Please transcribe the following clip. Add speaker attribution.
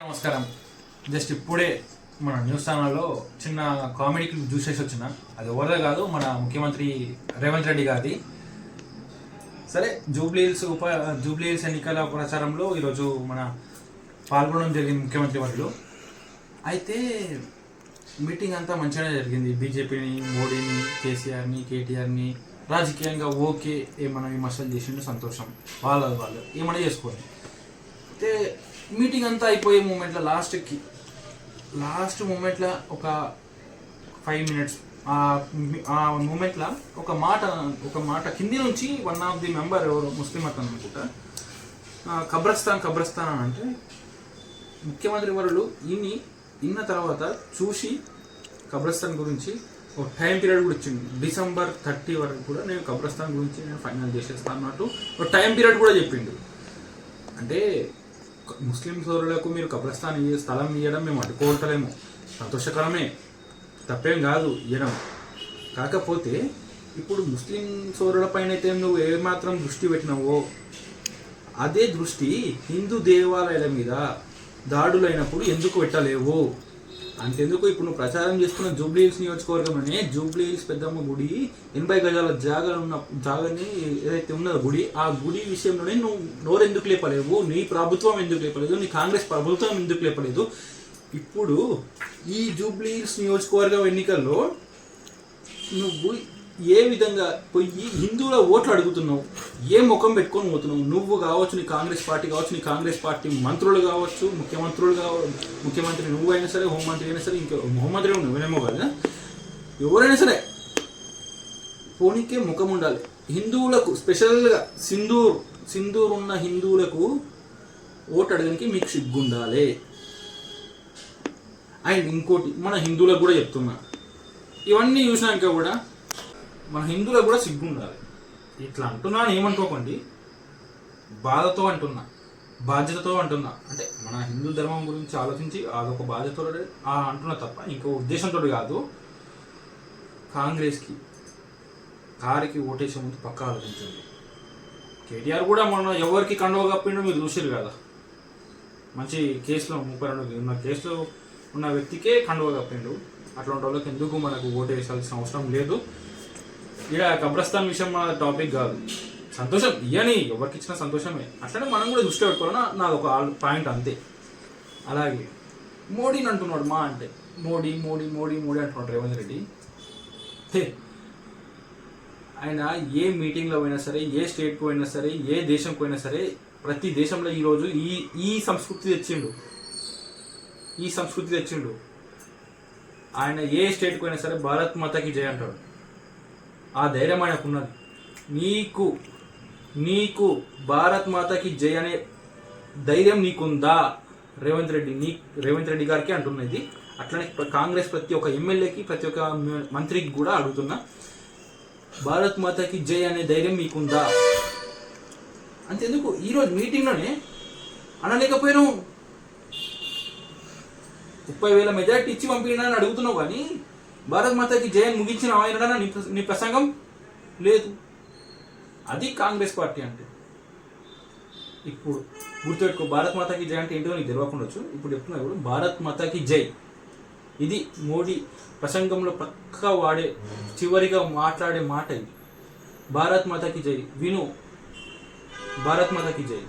Speaker 1: నమస్కారం. జస్ట్ ఇప్పుడే మన న్యూస్ ఛానల్లో చిన్న కామెడీ క్లిప్ చూసేసి వచ్చిన. అది ఎవరిదే కాదు, మన ముఖ్యమంత్రి రేవంత్ రెడ్డి గారిది. సరే, జూబ్లీహిల్స్ ఎన్నికల ప్రచారంలో ఈరోజు మన పాల్గొనడం జరిగింది ముఖ్యమంత్రి వర్యులు. అయితే మీటింగ్ అంతా మంచిగానే జరిగింది. బీజేపీని, మోడీని, కేసీఆర్ని, కేటీఆర్ని రాజకీయంగా ఓకే ఏమైనా విమర్శలు చేసిండు, సంతోషం. వాళ్ళు ఏమైనా చేసుకోండి. అయితే మీటింగ్ అంతా అయిపోయే మూమెంట్లో లాస్ట్ మూమెంట్లో ఒక 5 minutes ఆ మూమెంట్లో ఒక మాట కింది నుంచి వన్ ఆఫ్ ది మెంబర్ ఎవరు ముస్లిం అతను అనుకుంటా, కబ్రస్తాన్ అని అంటే ముఖ్యమంత్రి వర్యులు ఇన్న తర్వాత చూసి కబ్రస్తాన్ గురించి ఒక టైం పీరియడ్ కూడా ఇచ్చింది. December 30 వరకు కూడా నేను కబ్రస్తాన్ గురించి నేను ఫైనల్ చేసేస్తాను అన్నట్టు ఒక టైం పీరియడ్ కూడా చెప్పిండు. అంటే ముస్లిం సోదరులకు మీరు కబ్రస్థాన్ స్థలం ఇవ్వడం మేము అడ్డుకోవటలేము, సంతోషకరమే, తప్పేం కాదు ఇవ్వడం. కాకపోతే ఇప్పుడు ముస్లిం సోదరుల పైన అయితే నువ్వు ఏమాత్రం దృష్టి పెట్టినావో అదే దృష్టి హిందూ దేవాలయాల మీద దాడులైనప్పుడు ఎందుకు పెట్టలేవు? అంతెందుకు ఇప్పుడు నువ్వు ప్రచారం చేస్తున్న జూబ్లీహిల్స్ నియోజకవర్గంలోనే జూబ్లీహిల్స్ పెద్దమ్మ గుడి 80 గజాల జాగాని ఏదైతే ఉన్నదో గుడి, ఆ గుడి విషయంలోనే నువ్వు నోరెందుకు లేపలేవు? నీ ప్రభుత్వం ఎందుకు లేపలేదు? నీ కాంగ్రెస్ ప్రభుత్వం ఎందుకు లేపలేదు? ఇప్పుడు ఈ జూబ్లీహిల్స్ నియోజకవర్గం ఎన్నికల్లో నువ్వు ఏ విధంగా పోయి హిందువుల ఓట్లు అడుగుతున్నావు? ఏ ముఖం పెట్టుకొని పోతున్నావు? నువ్వు కావచ్చు, నీ కాంగ్రెస్ పార్టీ కావచ్చు, నీ కాంగ్రెస్ పార్టీ మంత్రులు కావచ్చు, ముఖ్యమంత్రి నువ్వైనా సరే, హోంమంత్రి అయినా సరే, ఇంకా హోంమంత్రి నువ్వేమో కదా, ఎవరైనా సరే పోనీకే ముఖం ఉండాలి. హిందువులకు స్పెషల్గా సింధూర్ ఉన్న హిందువులకు ఓటు అడగడానికి మీకు సిగ్గుండాలి. అండ్ ఇంకోటి మన హిందువులకు కూడా చెప్తున్నా, ఇవన్నీ చూసినాక కూడా మన హిందువులకు కూడా సిగ్గు ఉండాలి. ఇట్లా అంటున్నాను ఏమనుకోకండి, బాధతో అంటున్నా, బాధ్యతతో అంటున్నా. అంటే మన హిందూ ధర్మం గురించి ఆలోచించి అదొక బాధ్యతతో అంటున్నా తప్ప ఇంకో ఉద్దేశంతో కాదు. కాంగ్రెస్కి కారికి ఓటేసే ముందు పక్కా ఆలోచించండి. కేటీఆర్ కూడా మొన్న ఎవరికి కండువ కప్పిండో మీరు చూసారు కదా, మంచి కేసులో 32 ఉన్న కేసులో ఉన్న వ్యక్తికే కండువ కప్పిండు. అట్లాంటి వాళ్ళకి ఎందుకు మనకు ఓటు వేసాల్సిన అవసరం లేదు. ఇక్కడ కబ్రస్థాన్ విషయం మన టాపిక్ కాదు. సంతోషం ఇవని ఎవరికి ఇచ్చిన సంతోషమే, అట్లనే మనం కూడా దృష్టి పెట్టుకోవాలని నాది ఒక పాయింట్ అంతే. అలాగే మోడీని అంటున్నాడు, అంటే మోడీ అంటున్నాడు రేవంత్ రెడ్డి. ఆయన ఏ మీటింగ్లో పోయినా సరే, ఏ స్టేట్కి పోయినా సరే, ఏ దేశంకి పోయినా సరే, ప్రతి దేశంలో ఈరోజు ఈ సంస్కృతి తెచ్చిండు. ఆయన ఏ స్టేట్కి పోయినా సరే భారత్ మాతాకి జై అంటాడు. ఆ ధైర్యం ఆయనకు ఉన్నది. నీకు భారత్ మాతాకి జై అనే ధైర్యం నీకుందా? రేవంత్ రెడ్డి గారికి అంటున్నది. అట్లనే కాంగ్రెస్ ప్రతి ఒక్క ఎమ్మెల్యేకి, ప్రతి ఒక్క మంత్రికి కూడా అడుగుతున్నా, భారత్ మాతాకి జై అనే ధైర్యం మీకుందా? అంతెందుకు ఈరోజు మీటింగ్లోనే అనలేకపోయినావు. 30,000 మెజార్టీ ఇచ్చి పంపినా అని అడుగుతున్నావు, కానీ భారత్ మాతాకి జయన్ ముగించిన ఆయన నీ ప్రసంగం లేదు. అది కాంగ్రెస్ పార్టీ అంటే. ఇప్పుడు గుర్తుపెట్టుకో, భారత్ మాతాకి జై అంటే ఏంటో నీకు తెలియకుండొచ్చు. ఇప్పుడు చెప్తున్నా, భారత్ మాతాకి జై ఇది మోడీ ప్రసంగంలో పక్కా చివరిగా మాట్లాడే మాట ఇది. భారత్ మాతాకి జై విను, భారత్ మాతాకి జై.